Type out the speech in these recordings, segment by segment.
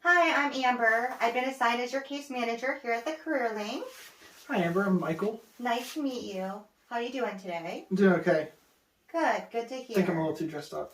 Hi, I'm Amber. I've been assigned as your case manager here at the Career Link. Hi Amber, I'm Michael. Nice to meet you. How are you doing today? I'm doing okay. Good to I hear. think I'm a little too dressed up.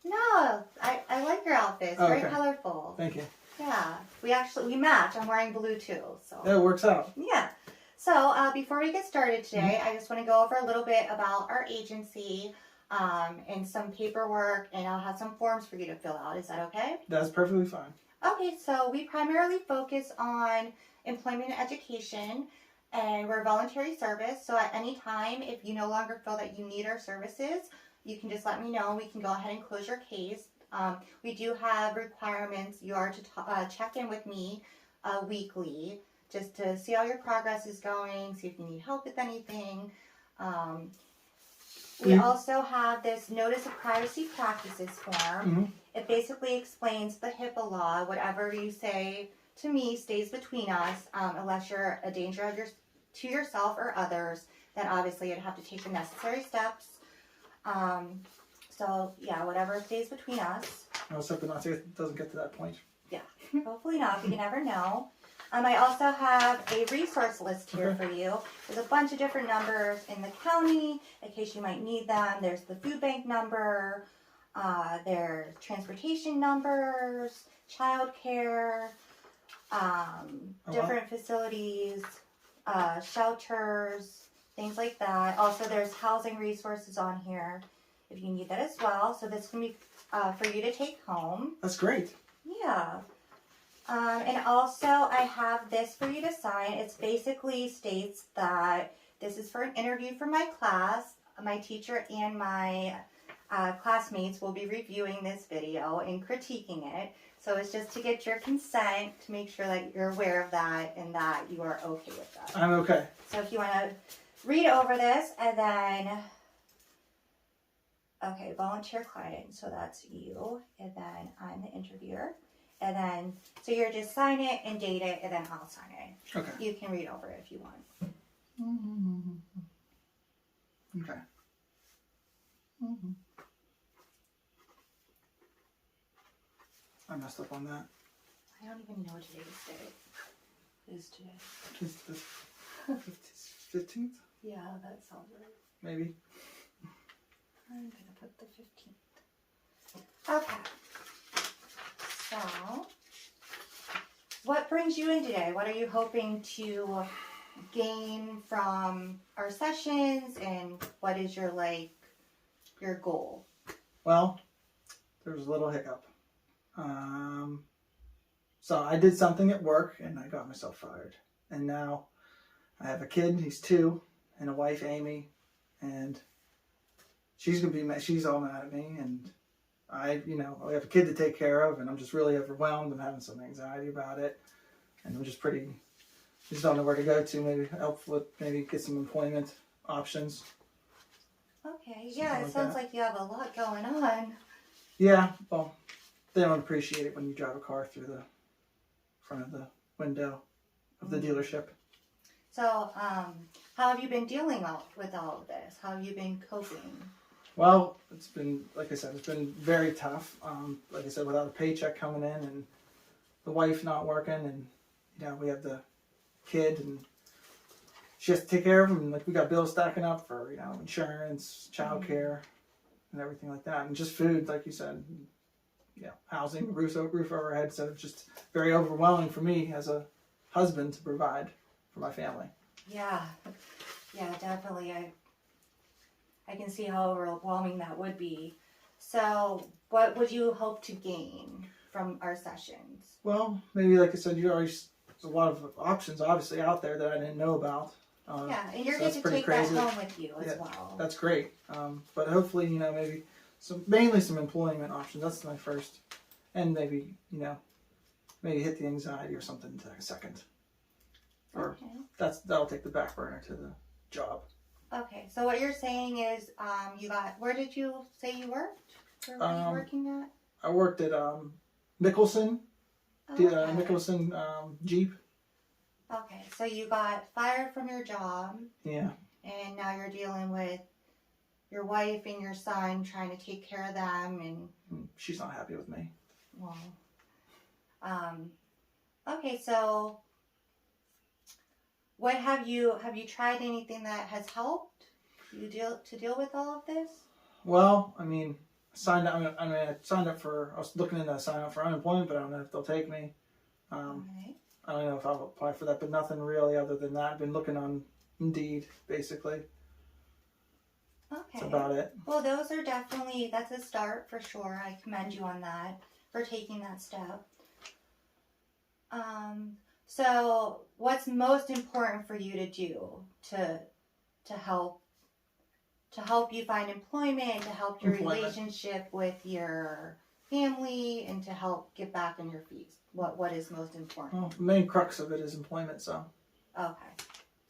No, I like your outfit. It's very Okay. colorful. Thank you. Yeah, we match. I'm wearing blue too. So Yeah, it works out. yeah. So before we get started today, I just want to go over a little bit about our agency and some paperwork, and I'll have some forms for you to fill out. Is that okay? That's perfectly fine. Okay, so we primarily focus on employment and education, and we're voluntary service. So at any time, if you no longer feel that you need our services, you can just let me know. We can go ahead and close your case. We do have requirements. You are to check in with me weekly just to see how your progress is going, see if you need help with anything. We also have this Notice of Privacy Practices form. It basically explains the HIPAA law. Whatever you say to me stays between us, unless you're a danger to yourself or others. Then obviously you'd have to take the necessary steps. So yeah, whatever stays between us. I was hoping it doesn't get to that point. Yeah, hopefully not. But you never know. I also have a resource list here for you. There's a bunch of different numbers in the county in case you might need them. There's the food bank number, there's transportation numbers, childcare, different facilities, shelters, things like that. Also, there's housing resources on here if you need that as well. So this can be for you to take home. That's great. Yeah. And also I have this for you to sign. It basically states that this is for an interview for my class. My teacher and my classmates will be reviewing this video and critiquing it. So it's just to get your consent to make sure that you're aware of that and that you are okay with that. I'm okay. So if you want to read over this and then, okay, volunteer client, so that's you, and then I'm the interviewer. And then, so you're just sign it and date it, and then I'll sign it. Okay. You can read over it if you want. Okay. I messed up on that. I don't even know today's date. It is today. It's the 15th? Yeah, that sounds right. Maybe. I'm going to put the 15th. Okay. So, what brings you in today? What are you hoping to gain from our sessions, and what is your goal? Well, there was a little hiccup. So I did something at work and I got myself fired. And now I have a kid, he's 2, and a wife, Amy, and she's all mad at me, and I have a kid to take care of, and I'm just really overwhelmed. I'm having some anxiety about it, and I'm just don't know where to go to. Maybe help with, get some employment options. Okay, yeah, it sounds like you have a lot going on. Yeah, well, they don't appreciate it when you drive a car through the front of the window of the dealership. So, how have you been dealing with all of this? How have you been coping? Well, it's been, like I said, it's been very tough. Like I said, without a paycheck coming in and the wife not working, and we have the kid, and she has to take care of him. Like, we got bills stacking up for insurance, childcare, and everything like that, and just food, like you said. Housing, roof over our head. So it's just very overwhelming for me as a husband to provide for my family. Yeah, definitely. I can see how overwhelming that would be. So, what would you hope to gain from our sessions? Well, maybe, like I said, there's a lot of options obviously out there that I didn't know about. And you're going to take crazy. That home with you as well. That's great. But hopefully, maybe mainly some employment options. That's my first, and maybe hit the anxiety or something to a second. Or that'll take the back burner to the job. Okay, so what you're saying is, where did you say you worked? Where were you working at? I worked at Mickelson, Mickelson Jeep. Okay, so you got fired from your job. Yeah. And now you're dealing with your wife and your son, trying to take care of them, and She's not happy with me. Well, Okay, so what have you tried anything that has helped you deal with all of this? Well, I mean, I signed up for. I was looking into sign up for unemployment, but I don't know if they'll take me. Okay. I don't know if I'll apply for that, but nothing really other than that. I've been looking on Indeed, basically. Okay. That's about it. Well, that's a start for sure. I commend you on that, for taking that step. So what's most important for you to do to help you find employment, to help your relationship with your family, and to help get back on your feet? What is most important? Well, the main crux of it is employment, so. Okay.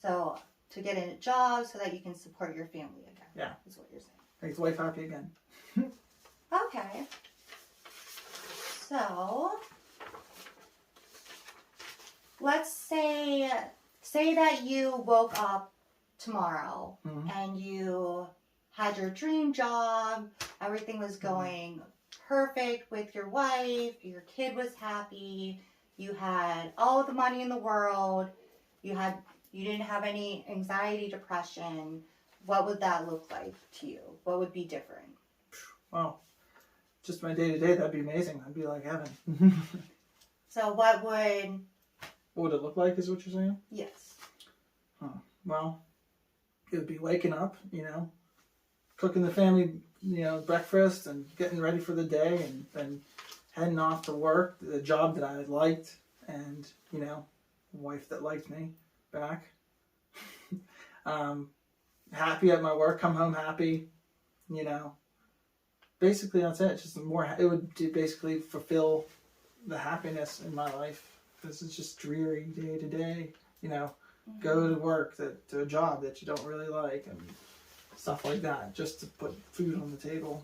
So to get a job so that you can support your family again. Yeah. Is what you're saying. Make the wife happy again. Okay. So let's say that you woke up tomorrow and you had your dream job, everything was going perfect with your wife, your kid was happy, you had all the money in the world, you didn't have any anxiety, depression. What would that look like to you? What would be different? Well, just my day-to-day, that'd be amazing. That'd be like heaven. So what would it look like, is what you're saying? Yes. Well, it would be waking up, cooking the family, breakfast and getting ready for the day, and then heading off to work, the job that I liked, and, a wife that liked me back. Happy at my work, come home happy, Basically, that's it. Just it would basically fulfill the happiness in my life. Because it's just dreary day to day, Go to work, to a job that you don't really like, and stuff like that, just to put food on the table,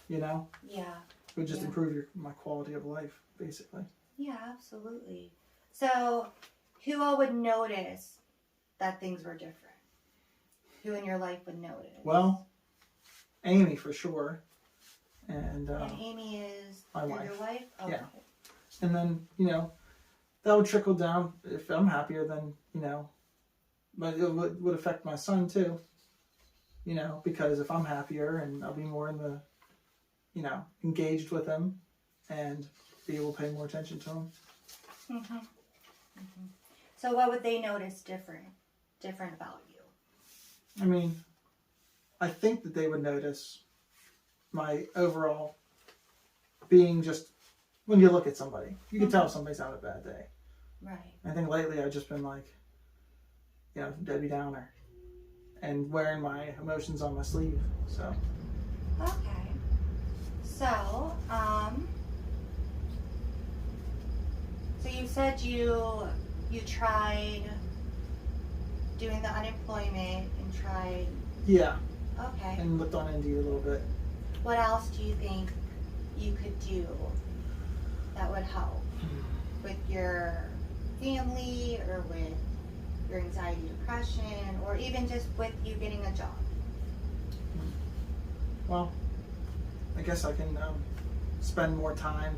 Yeah. It would just improve my quality of life, basically. Yeah, absolutely. So, who all would notice that things were different? Who in your life would notice? Well, Amy for sure, and Amy is my wife. Your wife? Oh, Yeah. okay. And then that would trickle down. If I'm happier, then but it would affect my son too. Because if I'm happier, and I'll be more in the, engaged with him, and be able to pay more attention to him. Mm-hmm. Mm-hmm. So what would they notice different about you? I mean, I think that they would notice my overall being just, when you look at somebody, you can tell if somebody's having a bad day. Right. I think lately I've just been like, Debbie Downer, and wearing my emotions on my sleeve, so. Okay. So, so you said you tried doing the unemployment and tried. Yeah. Okay. And looked on Indeed a little bit. What else do you think you could do that would help with your family, or with your anxiety, depression, or even just with you getting a job? Well, I guess I can spend more time,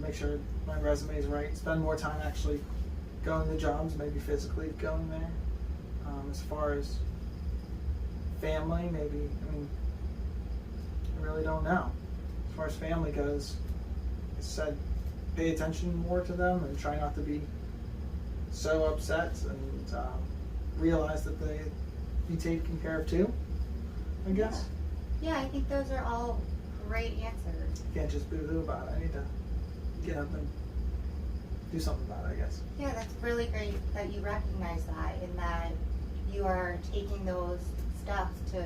make sure my resume is right, spend more time actually going to jobs, maybe physically going there. As far as family, maybe, I really don't know. As far as family goes, I said, pay attention more to them and try not to be so upset, and realize that they be taken care of too, I guess. Yeah, I think those are all great answers. You can't just boo-hoo about it. I need to get up and do something about it, I guess. Yeah, that's really great that you recognize that, and that you are taking those steps to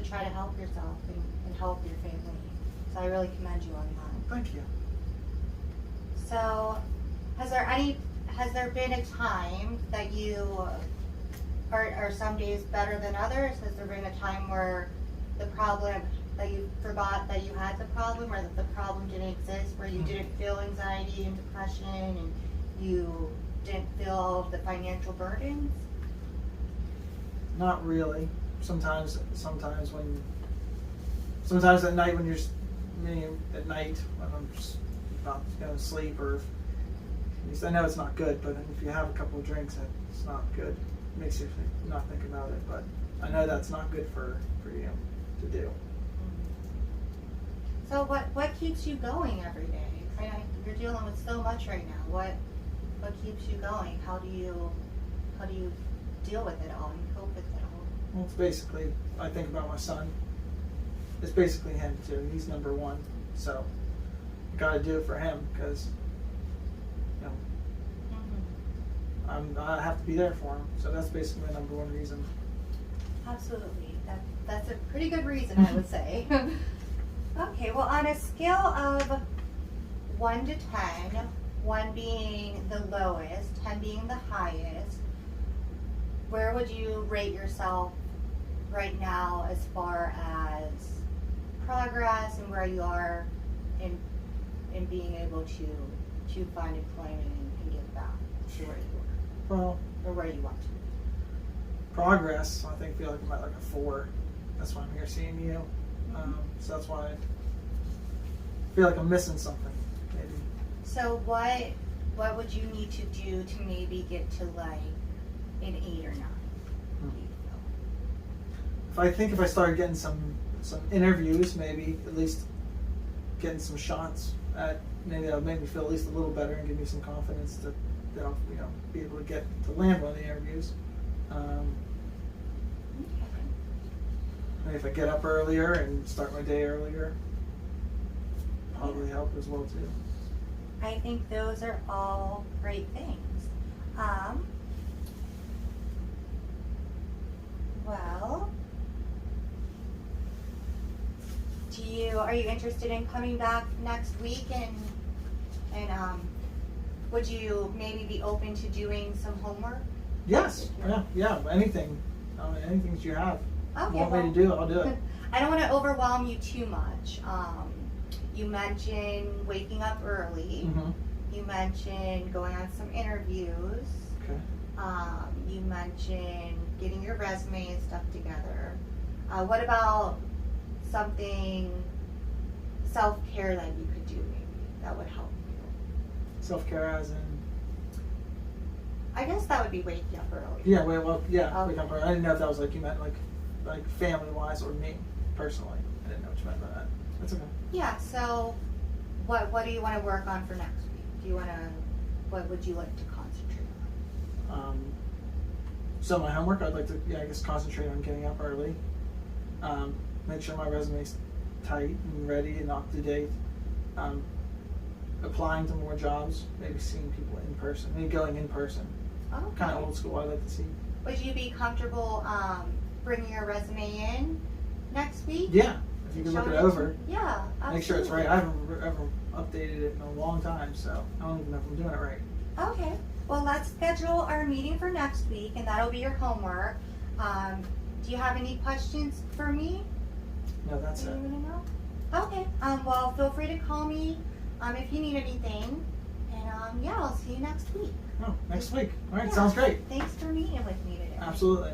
try to help yourself and help your family. So I really commend you on that. Thank you. So, has there been a time that you are some days better than others? Has there been a time where the problem, that you forgot that you had the problem, or that the problem didn't exist, where you didn't feel anxiety and depression, and you didn't feel all of the financial burdens? Not really. Sometimes at night when at night when I'm just about going to sleep, or at least I know it's not good, but if you have a couple of drinks, it's not good. It makes you not think about it, but I know that's not good for you to do. So what keeps you going every day? I know you're dealing with so much right now. What keeps you going? How do you deal with it all and cope with it all? Well, it's basically, I think about my son. It's basically him too. He's number one, so I got to do it for him because I have to be there for him. So that's basically my number one reason. Absolutely. That's a pretty good reason, I would say. Okay, well, on a scale of 1 to 10, 1 being the lowest, 10 being the highest, where would you rate yourself right now as far as progress and where you are in being able to find employment and get back to where you Well, were or where you want to? progress, I think, feel like I'm at like a 4. That's why I'm here seeing you. So that's why I feel like I'm missing something, maybe. So what would you need to do to maybe get to like an 8 or 9? If I started getting some interviews, maybe at least getting some shots at, maybe that'll make me feel at least a little better and give me some confidence that I'll be able to get to land one of the interviews. Maybe if I get up earlier and start my day earlier, probably help as well too. I think those are all great things. Well, are you interested in coming back next week and would you maybe be open to doing some homework? Yes. Yeah. Anything that you have. Okay, Want me to do, I'll do it. I don't want to overwhelm you too much. You mentioned waking up early. Mm-hmm. You mentioned going on some interviews. Okay. You mentioned getting your resume and stuff together. What about something self-care that you could do maybe that would help you? Self-care as in? I guess that would be waking up early. Yeah, wake Okay. up early. I didn't know if that was like you meant like family-wise or me personally. I didn't know what you meant by that. That's okay. Yeah, so what do you want to work on for next week? What would you like to concentrate on? So my homework, I'd like to, I guess, concentrate on getting up early. Make sure my resume's tight and ready and up to date. Applying to more jobs, maybe seeing people in person, maybe going in person. Okay. Kind of old school, I'd like to see. Would you be comfortable bringing your resume in next week? Yeah, if you could look Show it to over. me? Yeah, absolutely. Make sure it's right. I haven't ever updated it in a long time, so I don't even know if I'm doing it right. Okay. Well, let's schedule our meeting for next week, and that'll be your homework. Do you have any questions for me? No, that's Do it. you want to know? Okay. Well, feel free to call me if you need anything. And yeah, I'll see you next week. Oh, next week. All right, Yeah. sounds great. Thanks for meeting with me today. Absolutely.